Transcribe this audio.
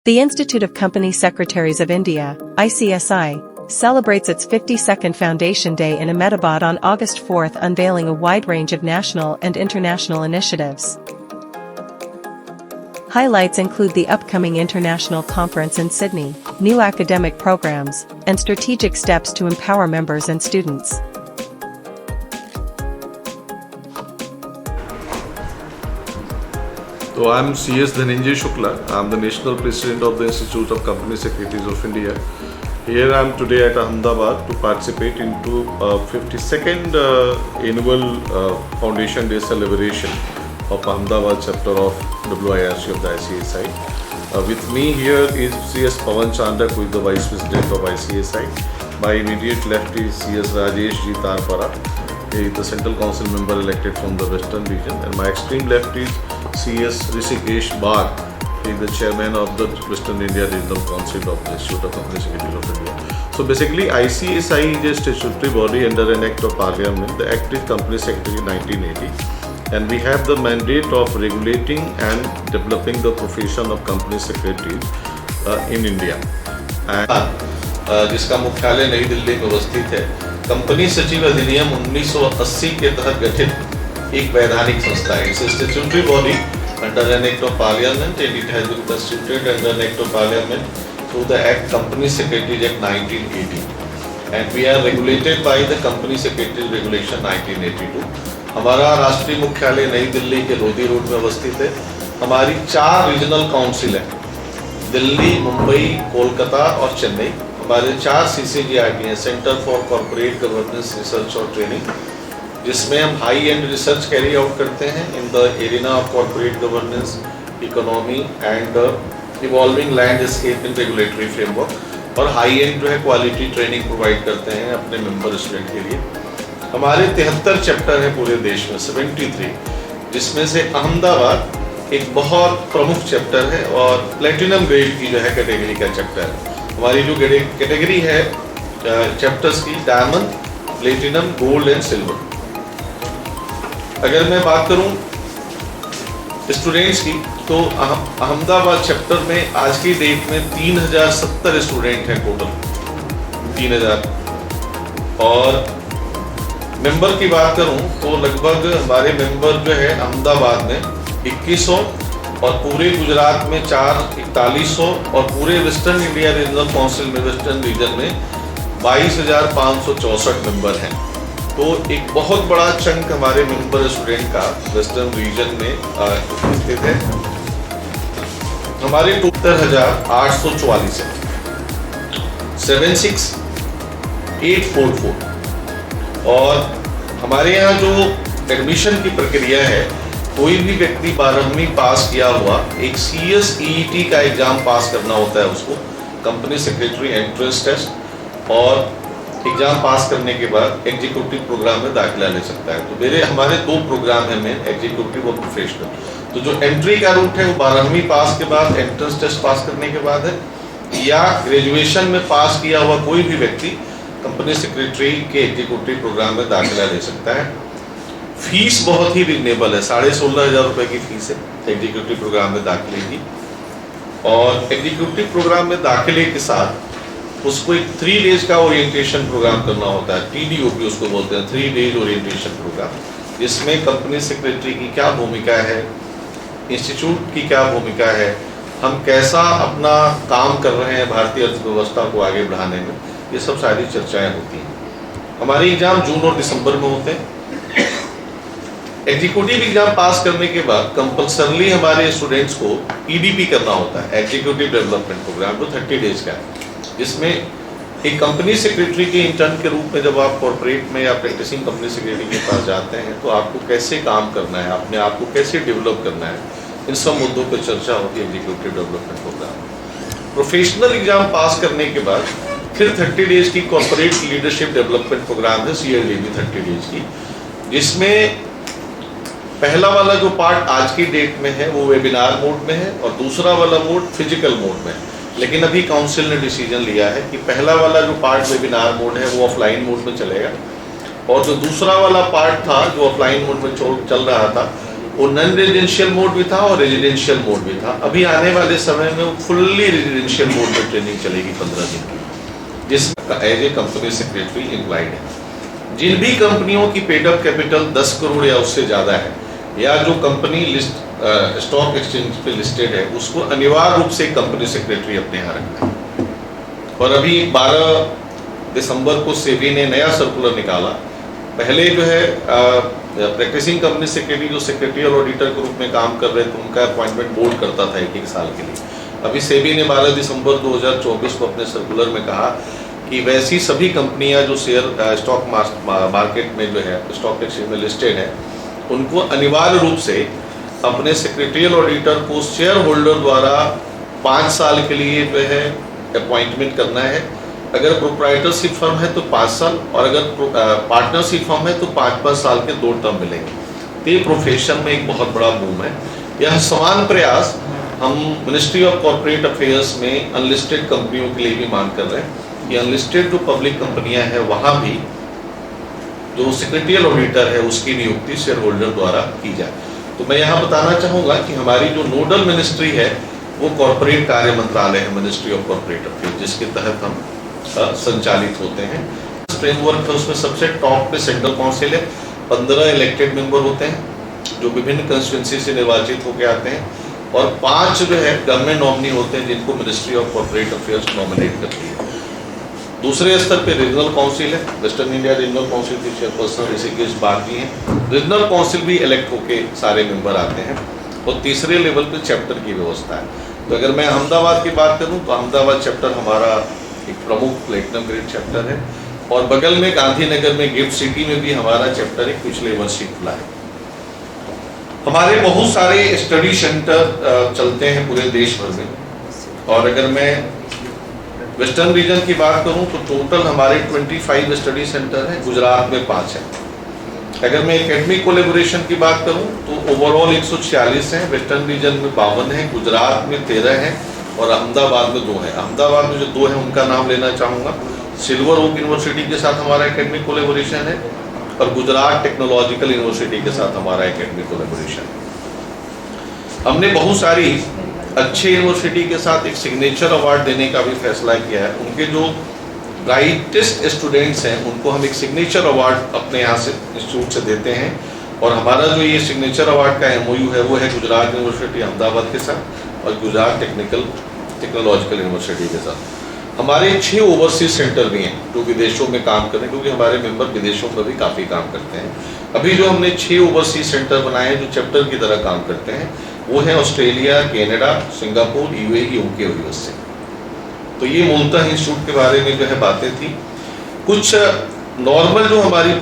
The Institute of Company Secretaries of India, ICSI, celebrates its 52nd Foundation Day in Ahmedabad on August 4, unveiling a wide range of national and international initiatives. Highlights include the upcoming international conference in Sydney, new academic programs, and strategic steps to empower members and students. So I'm CS Dhananjay Shukla. I'm the National President of the Institute of Company Secretaries of India. Here I'm today at Ahmedabad to participate into 52nd annual Foundation Day celebration of Ahmedabad chapter of WIRC of the ICSI. With me here is CS Pawan Chandak, who is the Vice President of ICSI. My immediate left is CS Rajesh G. Tarpara. He is the Central Council member elected from the Western region, and my extreme left is CS Rishikesh Bagh. He is the chairman of the Western India Regional Council of the Institute of Company Secretaries of India. So basically, ICSI is a statutory body under an Act of Parliament. The Act is Company Secretary 1980, and we have the mandate of regulating and developing the profession of company secretaries in India. जिसका मुख्यालय नई दिल्ली में अवस्थित है। Company सचिव अधिनियम 1980 के तहत गठित एक वैधानिक संस्था है। It's statutory body under an act of parliament and it has been constituted under an act of parliament through the act company secretaries act 1980 and we are regulated by the company secretaries regulation 1982। हमारा राष्ट्रीय मुख्यालय नई दिल्ली के Lodhi road में अवस्थित है। हमारी 4 regional council है, दिल्ली, मुंबई, कोलकाता और चेन्नई। हमारे 4 CCGRT हैं, centre for corporate governance research और ट्रेनिंग, जिसमें हम high and research carry out करते हैं in the arena of corporate governance, economy and evolving landscape in regulatory framework, और हाई एंड जो है क्वालिटी ट्रेनिंग प्रोवाइड करते हैं अपने मेंबर स्टूडेंट के लिए। हमारे 73 चैप्टर हैं पूरे देश में, 73, जिसमें से अहमदाबाद एक बहुत प्रमुख चैप्टर है और प्लेटिनम ग्रेड की जो है कैटेगरी का चैप्टर है। हमारी जो कैटेगरी है चैप्टर्स की, diamond, platinum, gold and silver. अगर मैं बात करूं स्टूडेंट्स की, तो अहमदाबाद चैप्टर में आज की डेट में 3070 स्टूडेंट हैं टोटल, 3000। और मेंबर की बात करूं तो लगभग हमारे मेंबर जो है अहमदाबाद में 2100 और पूरे गुजरात में 4100 और पूरे वेस्टर्न इंडिया रीजनल काउंसिल में वेस्टर्न रीजन में 22,564 मेंबर हैं। तो एक बहुत बड़ा चंक हमारे मेंबर स्टूडेंट का वेस्टर्न रीजन में उपस्थित है। हमारे 72,844 है, 76,844। और हमारे यहाँ जो एडमिशन की प्रक्रिया है, कोई भी व्यक्ति 12वीं पास किया हुआ एक CSEET का एग्जाम पास करना होता है उसको, कंपनी सेक्रेटरी एंट्रेंस टेस्ट, और एग्जाम पास करने के बाद एग्जीक्यूटिव प्रोग्राम में दाखिला ले सकता है। तो हमारे 2 प्रोग्राम हैं मेन, एग्जीक्यूटिव और प्रोफेशनल। तो जो एंट्री का रूट है वो 12वीं पास के बाद एंट्रेंस टेस्ट पास करने के बाद है, या ग्रेजुएशन में पास किया हुआ कोई भी व्यक्ति कंपनी सेक्रेटरी के एग्जीक्यूटिव प्रोग्राम में दाखिला ले सकता है। फीस बहुत ही रिजनेबल है, 16,500 रुपए की फीस है एग्जीक्यूटिव प्रोग्राम में दाखिले की। और एग्जीक्यूटिव प्रोग्राम में दाखिले के साथ उसको एक 3 डेज का ओरिएंटेशन प्रोग्राम करना होता है, TDOP उसको बोलते हैं, 3 डेज ओरिएंटेशन प्रोग्राम, जिसमें कंपनी सेक्रेटरी की क्या भूमिका है, इंस्टीट्यूट की क्या भूमिका है, हम कैसा अपना काम कर रहे हैं भारतीय अर्थव्यवस्था को आगे बढ़ाने में, ये सब सारी चर्चाएं होती हैं। हमारे एग्जाम जून और दिसंबर में होते हैं। एग्जीक्यूटिव एग्जाम पास करने के बाद कंपल्सरली हमारे स्टूडेंट्स को EDP करना होता है, एग्जीक्यूटिव डेवलपमेंट प्रोग्राम, जो 30 डेज का है, जिसमें एक कंपनी सेक्रेटरी के इंटर्न के रूप में जब आप कॉर्पोरेट में या प्रैक्टिसिंग कंपनी सेक्रेटरी के पास जाते हैं, तो आपको कैसे काम करना है, अपने आप को कैसे डेवलप करना है, इन सब मुद्दों पर चर्चा होती है executive development programme. Professional exam pass करने के बाद फिर 30 डेज की कॉर्पोरेट लीडरशिप डेवलपमेंट प्रोग्राम है, CLDB 30 डेज की, जिसमें पहला वाला जो पार्ट आज की डेट में है वो वेबिनार मोड में है, और दूसरा वाला मोड फिजिकल मोड में है। लेकिन अभी काउंसिल ने डिसीजन लिया है कि पहला वाला जो पार्ट वेबिनार मोड है वो ऑफलाइन मोड में चलेगा, और जो दूसरा वाला पार्ट था जो ऑफलाइन मोड में चल रहा था वो नॉन रेजिडेंशियल मोड भी था और रेजिडेंशियल मोड भी था। अभी आने वाले समय में वो फुल्ली रेजिडेंशियल मोड में ट्रेनिंग चलेगी 15 दिन की, जिसका as a company secretary employed है। जिन भी कंपनियों की पेड अप कैपिटल 10 करोड़ या उससे ज़्यादा है, या जो कंपनी स्टॉक एक्सचेंज पे लिस्टेड है, उसको अनिवार्य रूप से कंपनी सेक्रेटरी अपने यहाँ रखना है। और अभी 12 दिसंबर को सेबी ने नया सर्कुलर निकाला। पहले जो है प्रैक्टिसिंग कंपनी सेक्रेटरी जो सेक्रेटरी और ऑडिटर के रूप में काम कर रहे थे, उनका अपॉइंटमेंट बोर्ड करता था 1-1 साल के लिए। अभी सेबी ने 12 दिसंबर 2024 को अपने सर्कुलर में कहा कि वैसी सभी कंपनियां जो शेयर स्टॉक मार्केट में जो है स्टॉक एक्सचेंज में लिस्टेड है, उनको अनिवार्य रूप से अपने सेक्रेटरियल ऑडिटर को शेयर होल्डर द्वारा 5 साल के लिए जो है अपॉइंटमेंट करना है। अगर प्रोप्राइटरशिप फर्म है तो 5 साल, और अगर पार्टनरशिप फर्म है तो 5-5 साल के 2 टर्म मिलेंगे। तो ये प्रोफेशन में एक बहुत बड़ा बूम है। यह समान प्रयास हम मिनिस्ट्री ऑफ कॉर्पोरेट अफेयर्स में अनलिस्टेड कंपनियों के लिए भी मांग कर रहे हैं कि अनलिस्टेड जो पब्लिक कंपनियां हैं वहाँ भी जो सेक्रेटरियल ऑडिटर है उसकी नियुक्ति शेयर होल्डर द्वारा की जाए। तो मैं यहाँ बताना चाहूँगा कि हमारी जो नोडल मिनिस्ट्री है वो कॉर्पोरेट कार्य मंत्रालय है, मिनिस्ट्री ऑफ कॉर्पोरेट अफेयर्स, जिसके तहत हम संचालित होते हैं। फ्रेमवर्क है उसमें सबसे टॉप पे सेंट्रल काउंसिल है, 15 इलेक्टेड मेंबर होते हैं जो विभिन्न कंस्टिट्यूंसी से निर्वाचित होकर आते हैं, और 5 जो है गवर्नमेंट नॉमिनी होते हैं जिनको ministry of corporate affairs nominate करती है। दूसरे स्तर पे रीजनल काउंसिल है, वेस्टर्न इंडिया रीजनल काउंसिल की चेयरपर्सन ऋषिकेश बागची हैं। रीजनल काउंसिल भी इलेक्ट होके सारे मेंबर आते हैं। और तीसरे लेवल पे चैप्टर की व्यवस्था है। तो अगर मैं अहमदाबाद की बात करूं तो अहमदाबाद चैप्टर हमारा एक प्रमुख प्लेटिनम ग्रेड चैप्टर है, और बगल में गांधीनगर में गिफ्ट सिटी में भी हमारा चैप्टर एक पिछले वर्ष ही खुला है। हमारे बहुत सारे स्टडी सेंटर चलते हैं पूरे देश भर में, और अगर मैं वेस्टर्न रीजन की बात करूं तो टोटल हमारे 25 स्टडी सेंटर हैं, गुजरात में 5 है। अगर मैं एकेडमिक कोलेबोरेशन की बात करूं तो ओवरऑल 146 हैं, वेस्टर्न रीजन में 52 हैं, गुजरात में 13 हैं, और अहमदाबाद में 2 हैं। अहमदाबाद में जो 2 हैं उनका नाम लेना चाहूँगा। सिल्वर ओक यूनिवर्सिटी के साथ हमारा एकेडमिक कोलेबोरेशन है, और गुजरात टेक्नोलॉजिकल यूनिवर्सिटी के साथ हमारा एकेडमिक कोलेबोरेशन है। हमने बहुत सारी अच्छे यूनिवर्सिटी के साथ एक सिग्नेचर अवार्ड देने का भी फैसला किया है। उनके जो ब्राइटेस्ट स्टूडेंट्स हैं उनको हम एक सिग्नेचर अवार्ड अपने यहाँ से इंस्टीट्यूट से देते हैं, और हमारा जो ये सिग्नेचर अवार्ड का MOU है वो है गुजरात यूनिवर्सिटी अहमदाबाद के साथ और गुजरात टेक्नोलॉजिकल यूनिवर्सिटी के साथ। हमारे 6 ओवरसीज सेंटर भी हैं जो विदेशों में काम कर रहे हैं, क्योंकि हमारे मेंबर विदेशों में भी काफ़ी काम करते हैं। अभी जो हमने 6 ओवरसीज सेंटर बनाए हैं जो चैप्टर की तरह काम करते हैं, वो है Australia, Canada, Singapore, UAE, UK और USA। तो ये मूलतः इंस्टीट्यूट के बारे में जो है बातें थी। कुछ नॉर्मल जो हमारी